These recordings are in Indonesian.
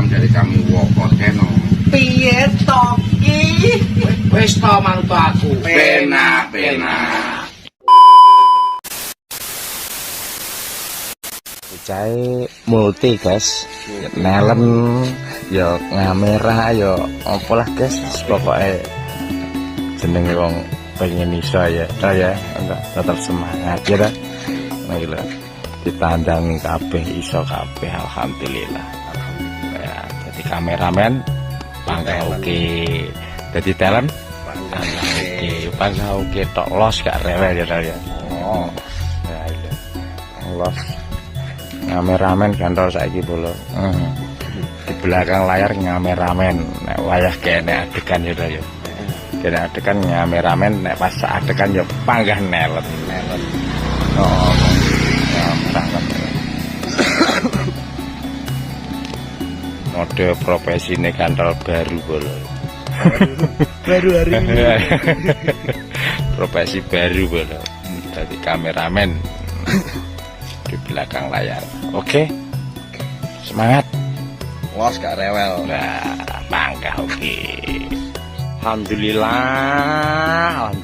salam dari kami Woko Teno. Piye to ki? Wis to mantu aku. Pena. Cai multi guys, nelen yo ngamera yo apalah guys, pokoknya jenenge wong pengen iso ya, enggak tetap semangat ya dah. Nah gitu, ditandangi kabeh iso kabeh, alhamdulillah. Ya, jadi kameramen bangga oke, jadi talent bangga oke, tok los gak rewel ya. Oh, ya iya, los. Ngameramen kantor saiki bolo. Di belakang layar ngameramen, nek wayah kene adegan ya. Kene adegan ngameramen, nek pas adegan ya panggah nelen. Oh, ya sangat. Mode profesi ini kantor baru bolo. Baru hari ini. Profesi baru bolo. Jadi kameramen. Di belakang layar. Oke. Semangat. Los gak rewel. Nah, bangga oke. Alhamdulillah.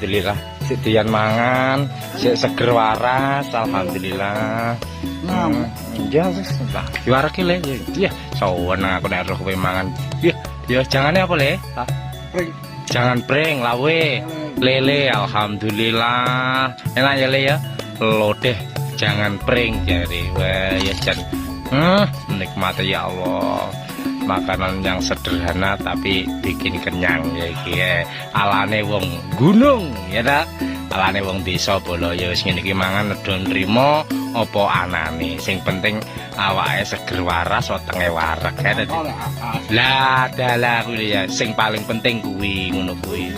Sedian mangan, sik seger waras, alhamdulillah. Ya wis, Pak. Juara ki le. Ya, sawen aku nek roh kowe mangan. Ya jangane apa le? Jangan pring lawe. Lele alhamdulillah. Enak ya le ya. Lodeh jangan pring jari wah ya jan nikmati ya Allah, makanan yang sederhana tapi bikin kenyang ya iki alane wong gunung ya ta, alane wong desa bolo ya wis ngene iki mangan nedon nrimo apa anane, sing penting awake seger waras wetenge wareg ya tadi. Lah dalah kuwi ya sing paling penting kuwi ngono kuwi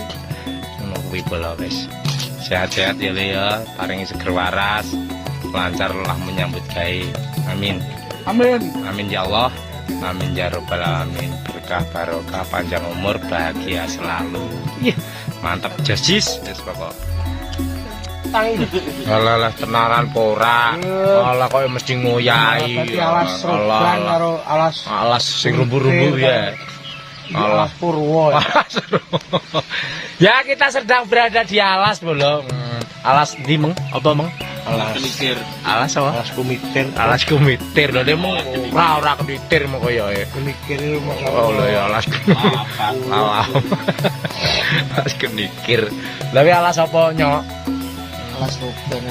bolo wis sehat-sehat ya le ya, paringi seger waras, lancar lah menyambut gawe. Amin ya Allah, amin ya robbal alamin. Berkah barokah, panjang umur, bahagia selalu. Mantap jasis wis pokok. Alah tenaran pora. Alah koyo mesti ngoyahi. Alas roban karo alas sing rumbu-rumbu ya. Alas Purwo. Ya kita sedang berada di alas bolong. Alas di meng apa meng? Alas kumitir. Alas apa? Alas kumitir. Alas kumitir. Lho demo ora kumitir mong koyo e. Kumitir mong. Oh lho ya alas. Alas kumitir. Lah alas apa nyok? Alas roban.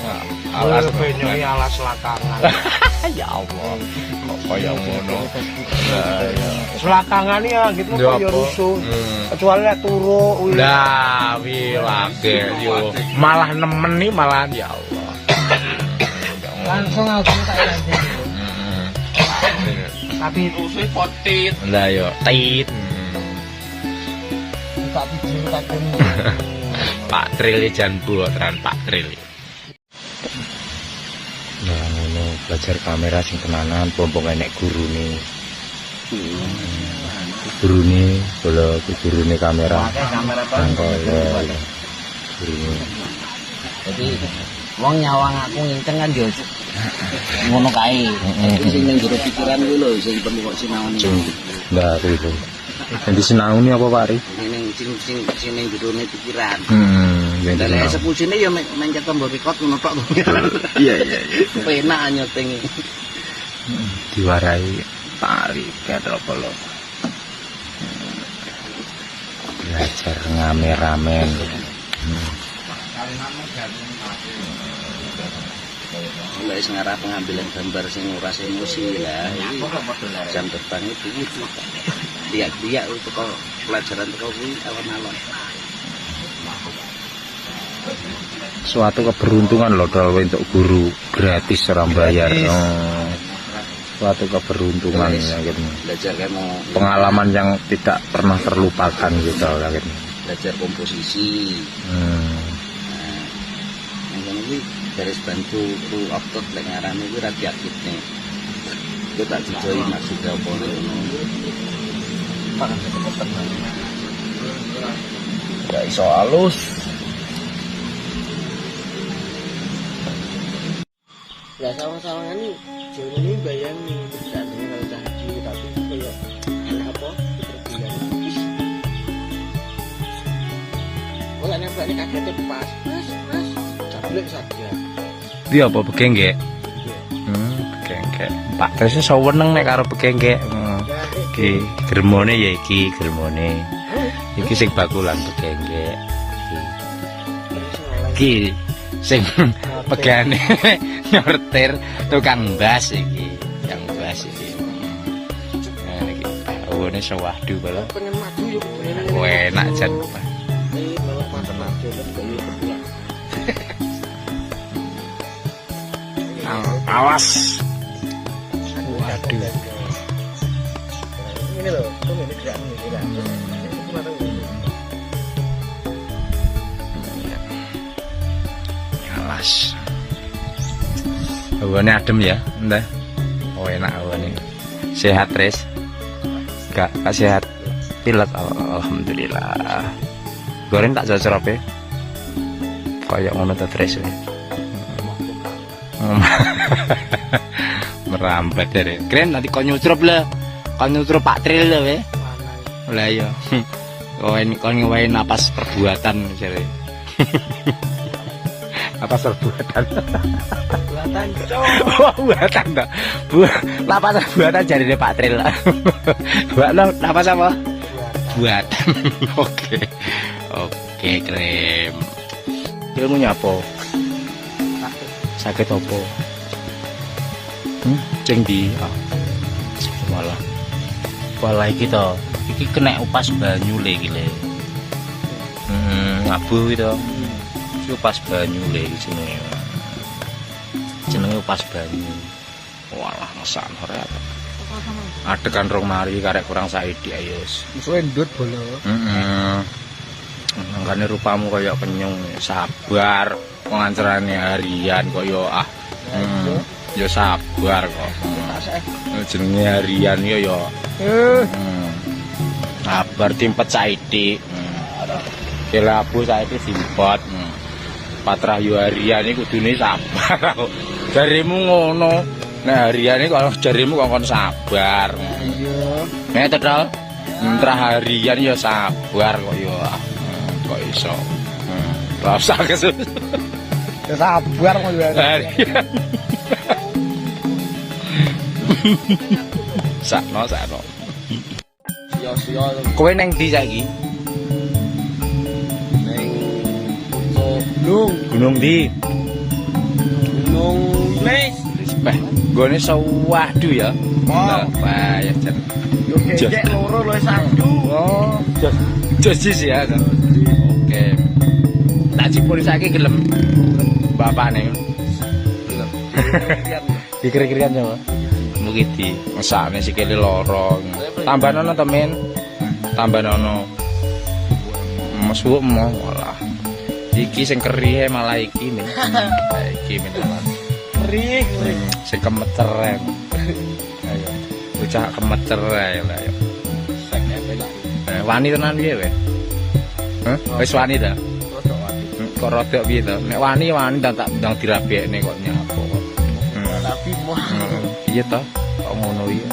Alas penyoki alas lakangan. Ya Allah. Kok kaya ngono. Selakangan ya gitu koyo rusuh. Kecuali nek turu. Lah wilake yo malah nemen nih malahan ya Allah. Langsung aku tak ganti. Tapi Rusih potit. Lah yo tit. tak video tak geni. Pak Tril jan bulotan Pak Tril. Nah ngono belajar kamera sing tenanan pompong enek gurune. Gurune kamera. Gurune. Jadi wong nyawang aku nginceng kan yo ngono kae. Sing ning jero pikiran kuwi lho sing perlu kok sinaoni. Lah kuwi. Yang disinauni apa Pak Ri? Sing ning jero pikiran. Yang Lah disinauni. sepusine yo mencet tombol record ngono tok. Iya. Penak nyoting. Diwarai Pak Ri Ketropolo. Belajar ngameramen. Mulai ngarah pengambilan gambar sing nguras emosi lah. Jam terbang itu lihat untuk pelajaran teko kuwi alon-alon. Suatu keberuntungan loh kalau untuk guru gratis orang bayar. Suatu keberuntungan ya gitu. Belajar kamu Pengalaman yang tidak pernah terlupakan gitu ya gitu. belajar komposisi. Yang ini garis bantu ru oktot lek ngarane kuwi radiatifne. Itu tak dijoi maksudnya apa ngono. Pakan cepet Gak iso halus. Ya sama-sama ini jauh ini bayangin tidak dengan kalau cahaya tapi kayak sakete pas. Wes. Cablek saja. Dia apa begenggek? Begenggek. Pak Tresnya seneng nek karo begenggek. Iki germone ya iki germone. Iki sing bakulan begenggek. Iki sing pegane nyortir tukang bas iki. Yang bas iki. Nah iki awone sewahdu kala. Pengen maju yo. Enak jan. Malah mantan aja kan bayi berdua. Awas. Waduh. Ini loh, tuh ini gerak ini gerak. Alas. Awane adem ya, entah. Oh enak awane. Sehat, Tris? Enggak sehat. Pilek alhamdulillah. Goreng tak cocok ya. Kayak ngono ta Tris. Merambat dari. Keren nanti kau nyutrup lah. Kau nyutrup Pak Tril lah we. Lah iya. Kau ngewain napas perbuatan jare. Napas perbuatan. Buatan cok. Wah, buatan dah. Napas perbuatan jadi Pak Tril. Buat lo napas apa? Buatan. Oke. Oke, keren. Ilmunya apa? Sakit apa? Ceng di malah iki to. Iki kena upas banyu le iki le. Abu iki to. Iki upas banyu le iki jenenge. Jenenge upas banyu. Walah ngesan ora. Adekan rong mari karek kurang saidi ayo. Musuhe ndut bola. Makanya rupamu kayak kenyung, sabar pengancarane harian koyo yo sabar kok. Jenenge harian yo sabar timpet saiki. Kelabu saiki simpot. Patrayu harian iki kudune sabar. Jarimu ngono. Nek harian iki kalau jarimu kok kon sabar. Iya. Nek tetal entrah harian yo sabar kok yo. Kok iso. Rasa kesus. Ya sabar kok ya. Sakno. Sia-sia Kowe nang ndi saiki? ning gunung. Gunung ndi? Gunung Iblis. Beh, gone sewahdu ya. Wow. Wah, ya jan. Yo gek loro lho satu. Oh, josis ya. Oke. Tak cipul saiki gelem. Bapakne. Gelem. Dikir-kirian ya, Pak. Mugi di mesakne sikile loro. Tambanono to, Men. Tambanono. Mesuk mo walah. Iki sing kerih malah iki, Men. Iki Men. Rik. Sing kemecer. Ayo. Bocah kemecer ae lah ya. Wani tenan piye we? Hah? Wis wani ta? Kok rodok piye to? Nek wani tak ndang dirabekne kok nyapo kok. Tapi mau Piye to? Kok ngono iki?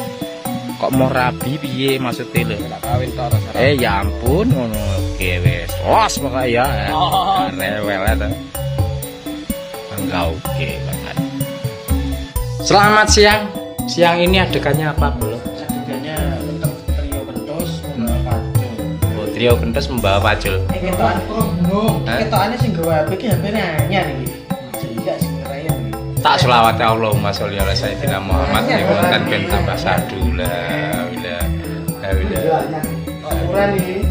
Kok mau rabi piye maksude lho? kawin to rasa. Ya ampun ngono. Oke wis. Los pokoke ya. Rewel ta. Enggak oke banget. Selamat siang. Siang ini adegannya apa, Bro? Adegannya bentuk trio kentus pacul. Oh, trio kentus membawa pacul. Ketokan gunung. Ketokane sing gawe HP iki HP-ne anyar iki. Jadi sing ngerayan iki. Tak selawat ya Allahumma sholli ala sayyidina Muhammad wa wonten ben tambah sadu la ilaha Aturan iki.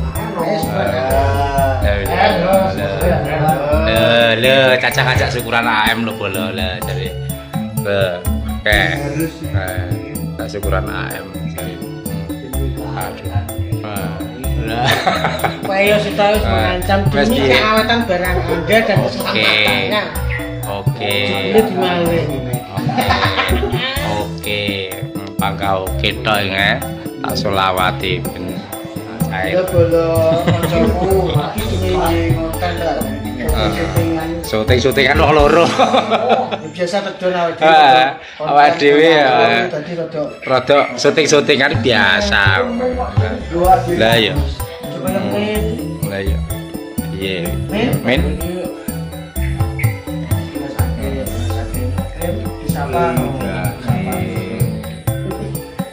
Le cacak-cacak syukuran AM lo bolo le jadi oke tak syukuran AM jadi Payo kita wis mengancam demi keawetan barang Anda dan keselamatannya. Oke. Ini dimalih. Oke, pangkau kita ya, tak selawati ben. Ya bolo kancaku iki demi ngoten ta. Syuting-syutingan loro. Biasa kedon awake dhewe. Awake dhewe ya. Dadi Rada syuting-syutingan biasa. Lah ya. Lah ya. Iya. Min. Min. Disapa.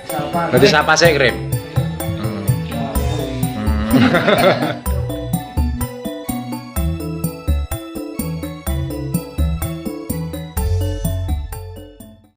Disapa. Nanti siapa sih, Krim?